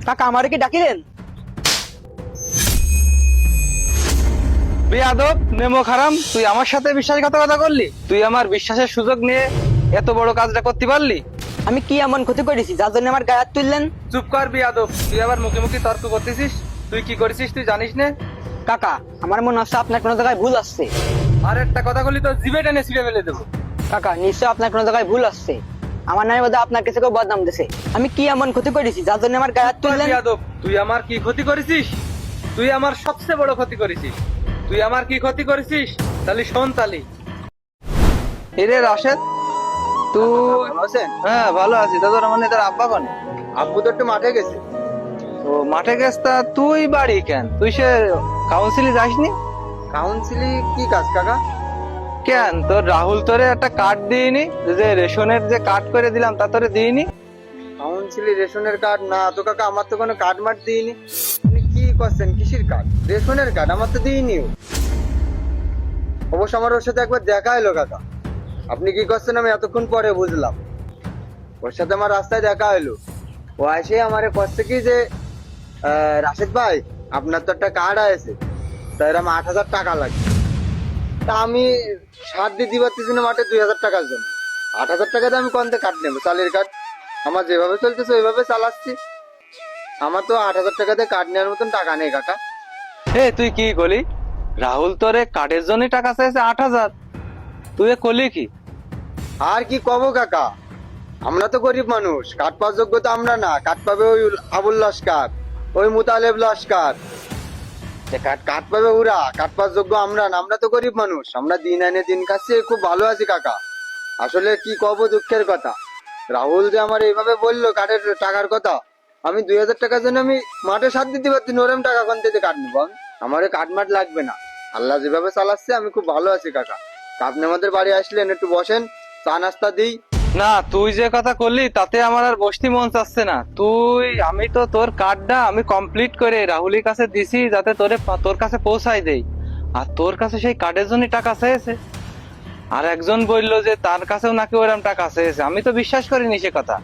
কাকা আমারে কি ডাকিলেন? বেয়াদব নেমো খারাম, তুই আমার সাথে বিশ্বাসঘাতকতা করলি? তুই আমার বিশ্বাসের সুযোগ নিয়ে এত বড় কাজটা করতে পারলি? আমি কি এমন ক্ষতি করেছি যার জন্য আমার গায়ে হাত তুললেন? চুপ কর বেয়াদব, তুই আবার মুখে মুখে তর্ক করতেছিস। তুই কি করেছিস তুই জানিস না? কাকা আমার মনে হচ্ছে আপনার কোনো জায়গায় ভুল আসছে। আর একটা কথা বলি তো জিভে টেনে ছিঁড়ে ফেলে দেবো। কাকা নিশ্চয় আপনার কোনো জায়গায় ভুল আসছে। আমার নামের মধ্যে আপনার কাছে কেউ বদনাম দিছে। আমি কি এমন ক্ষতি করেছি যার জন্য আমার গায়ে হাত তুললেন? বেয়াদব, তুই আমার কি ক্ষতি করেছিস? তুই আমার সবচেয়ে বড় ক্ষতি করেছিস। তুই আমার কি ক্ষতি করেছিস তাহলে শোন তালি। এরে রাশেদ, তুই ভালো আছেন? হ্যাঁ ভালো আছি। দাদা মানে তোর আব্বা কোনে? আব্বু তো একটু মাঠে গেছে। ও মাঠে গেছ, তা তুই বাড়ি কেন? তুই সে কাউন্সিলে যাসনি কাউন্সিলে কি কাজ কাকা? কেন? তোর রাহুল তোরে একটা কার্ড দিইনি? যে রেশনের যে কার্ড করে দিলাম তা তোরে দিইনি? কাউন্সিলে রেশনের কার্ড না তো কাকা, আমার তো কোনো কার্ড মার্ট দিইনি। আপনি কি করছেন? কিসের কার্ড? রেশনের কার্ড আমার তো দিইনি ও। অবশ্য আমার ওর সাথে একবার দেখা এলো কাকা। আপনি কি করছেন আমি এতক্ষণ পরে বুঝলাম। ওর সাথে আমার রাস্তায় দেখা হলো। ও এসে আমারে করছে কি যে রাশেদ ভাই আপনার তো একটা কার্ড আছে, তাই এরকম 8,000 টাকা লাগবে। তা আমি সার দিয়ে দিবার না মাঠে 2,000 টাকার জন্য। 8,000 টাকাতে আমি কোনতে কার্ড নেবো? চালের কার্ড আমার যেভাবে চলতেছে ওইভাবে চালাচ্ছি। আমার তো 8,000 টাকাতে কার্ড নেওয়ার মতন টাকা নেই কাকা। এ তুই কি কলি? রাহুল তোরে কার্ডের জন্য টাকা চাইছে 8,000? তুই এ কলি কি? আর কি কব কাকা, আমরা তো গরিব মানুষ, কার্ড পাওয়ার যোগ্য তো আমরা না। কার্ড পাবে ওই আবুল লস্কর, ওই মুতালেব লস্কর। কার্ড পাবে ওরা, কার্ড পাওয়ার যোগ্য আমরা না। আমরা তো গরিব মানুষ, আমরা দিন আনে দিন খাচ্ছি, খুব ভালো আছি কাকা। আসলে কি কব, দুঃখের কথা। রাহুল যে আমার এইভাবে বললো কার্ডের টাকার কথা, আমি 2,000 টাকার জন্য আমি মাঠে সাথ দিতে পারছি না। ওরম টাকা কোন থেকে কার্ড নেবো? আমার কার্ড মাঠ লাগবে না। আল্লাহ যেভাবে চালাচ্ছে আমি খুব ভালো আছি কাকা। তা আপনি আমাদের বাড়ি আসলেন, একটু বসেন, চা নাস্তা দিই। না, তুই যে কথা করলি তাতে আমার আর বসতি মন চাচ্ছে না। আমি তো তোর কার্ডটা আমি কমপ্লিট করে রাহুলের কাছে দিছি যাতে তোর কাছে পৌঁছাই দেই। আর তোর কাছে সেই কার্ডের জন্য টাকা চেয়েছে। আর একজন বললো যে তার কাছেও নাকি ওরকম টাকা চেয়েছে। আমি তো বিশ্বাস করিনি সে কথা।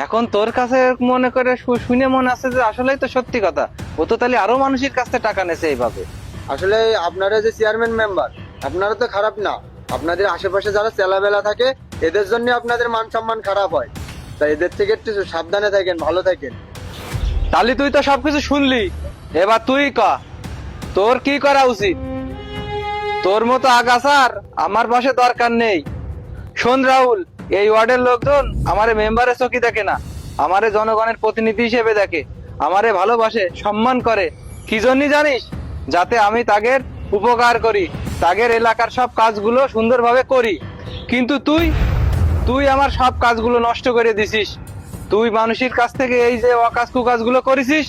এখন তোর কাছে মনে করে শুনে মনে আছে যে আসলেই তো সত্যি কথা। ও তো তাহলে আরো মানুষের কাছ থেকে টাকা নেছে এইভাবে। আসলে আপনারা যে চেয়ারম্যান মেম্বার, আপনারা তো খারাপ না। আপনাদের আশেপাশে যারা চেলাবেলা থাকে এদের জন্য আপনাদের মান সম্মান খারাপ হয়। তাই এদের থেকে একটু সাবধানে থাকেন, ভালো থাকেন। তাহলে তুই তো সবকিছু শুনলি, এবার তুই ক তোর কি করা উচিত? তোর মতো আগাছার আমার পাশে দরকার নেই। শোন রাহুল, এই ওয়ার্ডের লোকজন আমারে মেম্বারের চোখে দেখে না, আমারে জনগণের প্রতিনিধি হিসেবে দেখে, আমারে ভালোবাসে, সম্মান করে। কি জন্য জানিস? যাতে আমি তাদের উপকার করি, তাদের এলাকার সব কাজগুলো সুন্দরভাবে করি। কিন্তু তুই আমার সব কাজগুলো নষ্ট করে দিছিস। তুই মানুষের কাছ থেকে এই যে অকাজ কুকাজগুলো করেছিস,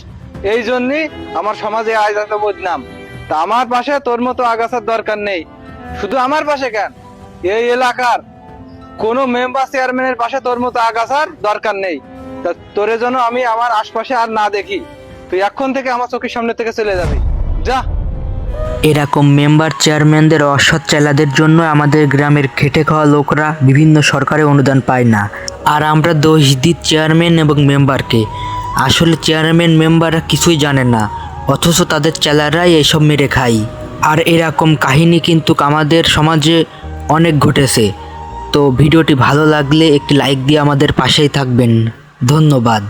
এই জন্যই আমার সমাজে আজ এত বদনাম। তা আমার পাশে তোর মতো আগাছার দরকার নেই। শুধু আমার পাশে কেন, এই এলাকার কোনো মেম্বার চেয়ারম্যানের পাশে তোর মতো আগাছার দরকার নেই। তা তোর জন্য আমি আমার আশপাশে আর না দেখি। তুই এখন থেকে আমার চোখের সামনে থেকে চলে যাবি, যা। এরকম মেম্বার চেয়ারম্যানদের অসৎ চেলাদের জন্য আমাদের গ্রামের খেটে খাওয়া লোকরা বিভিন্ন সরকারি অনুদান পায় না। আর আমরা দোষ দিই চেয়ারম্যান এবং মেম্বারকে। আসলে চেয়ারম্যান মেম্বাররা কিছুই জানে না, অথচ তাদের চেলারাই এসব মেরে খায়। আর এরকম কাহিনী কিন্তু আমাদের সমাজে অনেক ঘটেছে। তো ভিডিওটি ভালো লাগলে একটি লাইক দিয়ে আমাদের পাশেই থাকবেন। ধন্যবাদ।